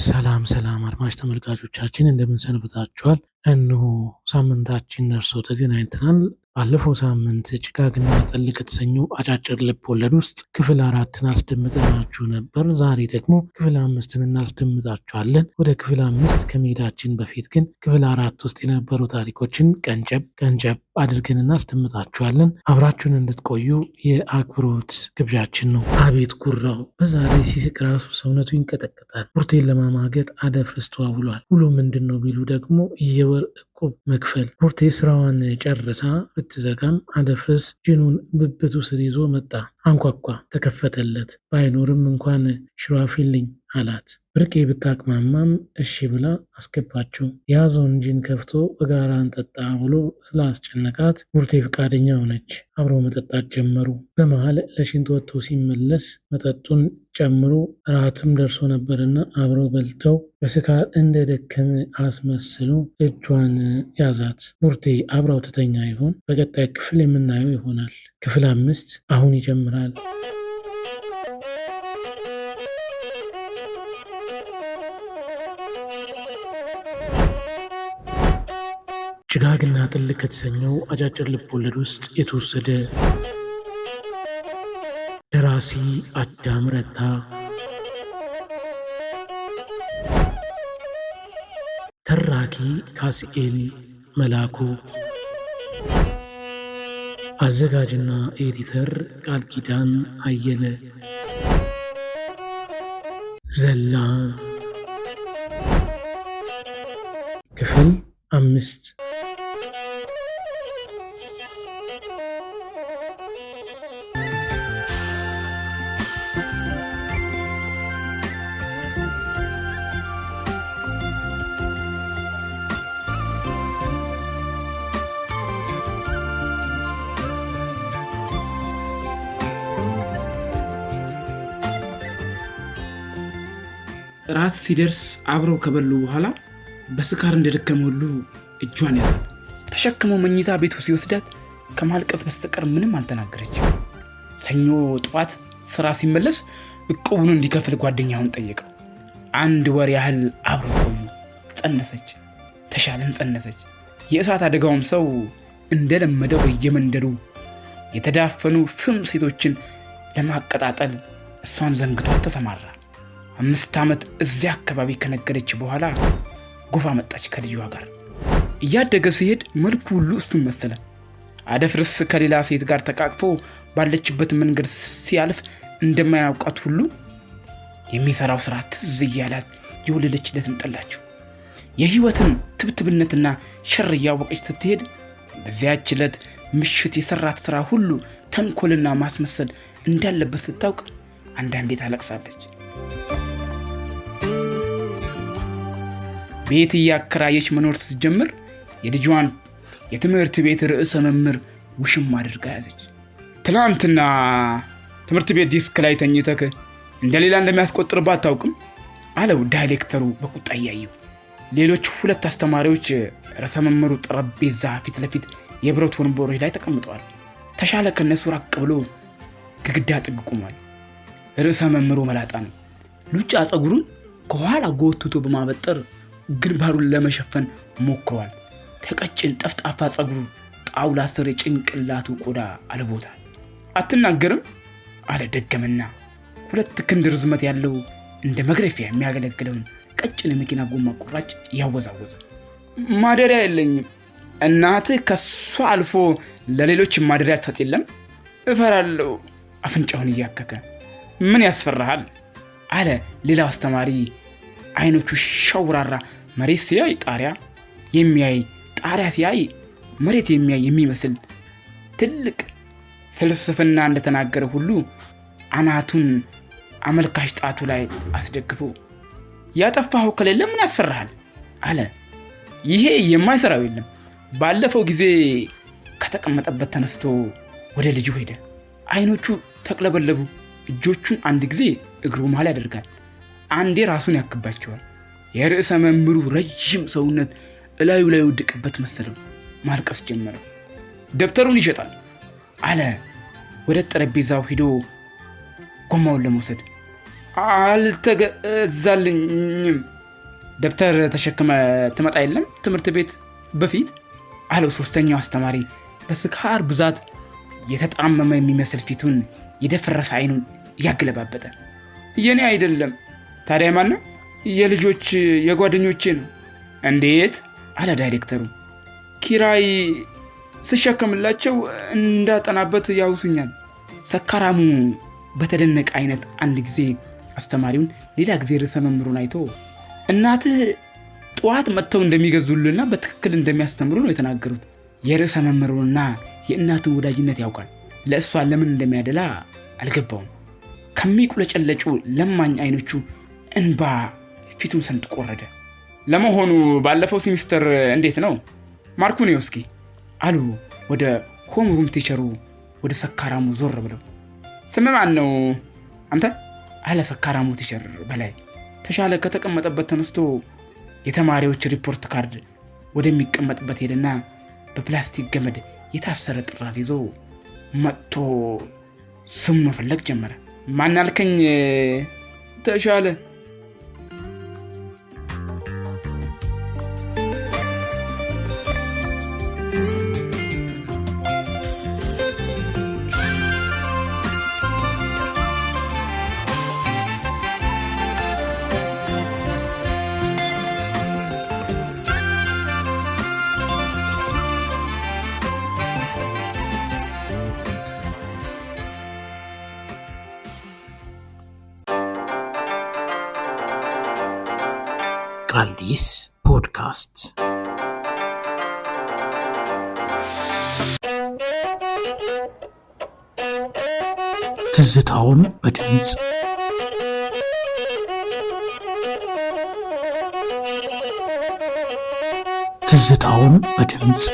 ሰላም አድማጭ ተመልካቾቻችን እንደምን ሰንብታችኋል? እነሆ ሳምንታችን ደርሶ ተገናኝተናል። ባለፈው ሳምንት ጭጋግና ጠል ከተሰኘው አጫጭር ልብ ወለድ ውስጥ ክፍል 4ን አስደምጠናችሁ ነበር። ዛሬ ደግሞ ክፍል 5ን እናስደምጣችኋለን። ወደ ክፍል 5 ከመሄዳችን በፊት ግን ክፍል 4 ውስጥ የነበሩ ታሪኮችን ቀንጨብ አድርገን እናስደምጣችኋለን። አብራችሁን እንድትቆዩ የአክብሮት ግብዣችን ነው። አቤት ጉራው! በዛ ላይ ሲስቅ ራሱ ሰውነቱ ይንቀጠቀጣል። ቡርቴን ለማማገጥ አደፍርስ ተዋውሏል። ውሎ ምንድን ነው ቢሉ ደግሞ የወር እቁብ መክፈል። ቡርቴ ስራዋን ጨርሳ ብትዘጋም አደፍርስ ጅኑን ብብቱ ስር ይዞ መጣ። አንኳኳ፣ ተከፈተለት። ባይኖርም እንኳን ሽሮ አፊልኝ አላት። ብርቄ ብታቅማማም እሺ ብላ አስገባችው። የያዘውን ጂን ከፍቶ በጋራ እንጠጣ ብሎ ስላስጨነቃት ቡርቴ ፈቃደኛ ሆነች። አብረው መጠጣት ጀመሩ። በመሃል ለሽንት ወጥቶ ሲመለስ መጠጡን ጨምሮ እራትም ደርሶ ነበርና አብረው በልተው በስካር እንደደከመ አስመስሎ እጇን ያዛት። ቡርቴ አብረው ትተኛ ይሆን? በቀጣይ ክፍል የምናየው ይሆናል። ክፍል 5 አሁን ይጀምራል። ጭጋግና ጠል ከተሰኘው አጫጭር ልብ ወለድ ውስጥ የተወሰደ። ደራሲ አዳም ረታ፣ ተራኪ ካስኤል መላኩ፣ አዘጋጅና ኤዲተር ቃል ኪዳን አየለ። ዘላ ክፍል 5። ራት ሲደርስ አብረው ከበሉ በኋላ በስካር እንደደከመ ሁሉ እጇን ያዛት። ተሸክመው መኝታ ቤቱ ሲወስዳት ከማልቀስ በስተቀር ምንም አልተናገረችም። ሰኞ ጠዋት ስራ ሲመለስ እቁቡን እንዲከፍል ጓደኛውን ጠየቀው። 1 ወር ያህል አብረው ቆዩ። ጸነሰች፣ ተሻለም ጸነሰች። የእሳት አደጋውም ሰው እንደለመደው በየመንደሩ የተዳፈኑ ፍም ሴቶችን ለማቀጣጠል እሷን ዘንግቷት ተሰማራ። 5 ዓመት እዚያ አካባቢ ከነገረች በኋላ ጎፋ መጣች ከልጇ ጋር። እያደገ ሲሄድ መልኩ ሁሉ እሱን መሰለ። አደፍርስ ከሌላ ሴት ጋር ተቃቅፎ ባለችበት መንገድ ሲያልፍ እንደማያውቃት ሁሉ የሚሰራው ስራ ትዝ እያላት የወለደችለትን ጠላችው። የህይወትን ትብትብነትና ሸር እያወቀች ስትሄድ በዚያች ዕለት ምሽት የሰራት ስራ ሁሉ ተንኮልና ማስመሰል እንዳለበት ስታውቅ አንዳንዴ ታለቅሳለች። ቤት እያከራየች መኖር ስትጀምር የልጇን የትምህርት ቤት ርዕሰ መምህር ውሽም አድርጋ ያዘች። ትናንትና ትምህርት ቤት ዲስክ ላይ ተኝተክ እንደሌላ እንደሚያስቆጥርባት ታውቅም አለው ዳይሬክተሩ በቁጣ እያየው። ሌሎች 2 አስተማሪዎች ርዕሰ መምህሩ ጠረጴዛ ፊት ለፊት የብረት ወንበሮች ላይ ተቀምጠዋል። ተሻለ ከነሱ ራቅ ብሎ ግድግዳ ጥግ ቆሟል። ርዕሰ መምህሩ መላጣ ነው። ሉጫ ጸጉሩን ከኋላ ጎትቶ በማበጠር ግንባሩን ለመሸፈን ሞክሯል። ከቀጭን ጠፍጣፋ ጸጉሩ ጣውላ ስር ጭንቅላቱ ቆዳ አልቦታል። አትናገርም አለ ደገመና 2 ክንድ ርዝመት ያለው እንደ መግረፊያ የሚያገለግለውን ቀጭን መኪና ጎማ ቁራጭ ያወዛወዘ። ማደሪያ የለኝም። እናትህ ከሷ አልፎ ለሌሎች ማደሪያ ትሰጥ የለም? እፈራለሁ። አፍንጫውን እያከከ ምን ያስፈራሃል አለ ሌላው አስተማሪ። አይኖቹ ሸውራራ፣ መሬት ሲያይ ጣሪያ የሚያይ፣ ጣሪያ ሲያይ መሬት የሚያይ የሚመስል ትልቅ ፍልስፍና እንደተናገረ ሁሉ አናቱን አመልካሽ ጣቱ ላይ አስደግፎ ያጠፋው ከሌለ ምን ያስፈራሃል አለ። ይሄ የማይሰራው የለም። ባለፈው ጊዜ ከተቀመጠበት ተነስቶ ወደ ልጁ ሄደ። አይኖቹ ተቅለበለቡ። እጆቹን አንድ ጊዜ እግሩ መሃል ያደርጋል፣ አንዴ ራሱን ያክባቸዋል። የርዕሰ መምህሩ ረጅም ሰውነት እላዩ ላይ ወድቅበት መሰለው። ማልቀስ ጀመረ። ደብተሩን ይሸጣል አለ ወደ ጠረጴዛው ሄዶ ጎማውን ለመውሰድ። አልተገዛልኝም። ደብተር ተሸክመ ትመጣ የለም ትምህርት ቤት በፊት አለው ሶስተኛው አስተማሪ በስካር ብዛት የተጣመመ የሚመስል ፊቱን የደፈረሰ አይኑን ያገለባበጠ። የኔ አይደለም። ታዲያ ማን ነው? የልጆች የጓደኞቼ ነው። እንዴት? አለ ዳይሬክተሩ። ኪራይ ስሸከምላቸው እንዳጠናበት ያውሱኛል። ሰካራሙ በተደነቀ አይነት አንድ ጊዜ አስተማሪውን ሌላ ጊዜ ርዕሰ መምህሩን አይቶ እናትህ ጠዋት መጥተው እንደሚገዙልና በትክክል እንደሚያስተምሩ ነው የተናገሩት። የርዕሰ መምህሩንና የእናቱን ወዳጅነት ያውቃል። ለእሷ ለምን እንደሚያደላ አልገባውም። ከሚቁለጨለጩ ለማኝ አይኖቹ እንባ ፊቱን ሰንጥቆ ወረደ። ለመሆኑ ባለፈው ሴሚስተር እንዴት ነው ማርኩን እስኪ አሉ ወደ ሆምሩም ቲቸሩ ወደ ሰካራሙ ዞር ብለው። ስም ማን ነው አንተ? አለ ሰካራሙ ቲቸር በላይ። ተሻለ ከተቀመጠበት ተነስቶ የተማሪዎች ሪፖርት ካርድ ወደሚቀመጥበት ሄደና በፕላስቲክ ገመድ የታሰረ ጥራት ይዞ መጥቶ ስሙ መፈለግ ጀመረ። ማን አልከኝ? ተሻለ። ቃልዲስ ፖድካስት ትዝታውን በድምጽ ትዝታውን በድምጽ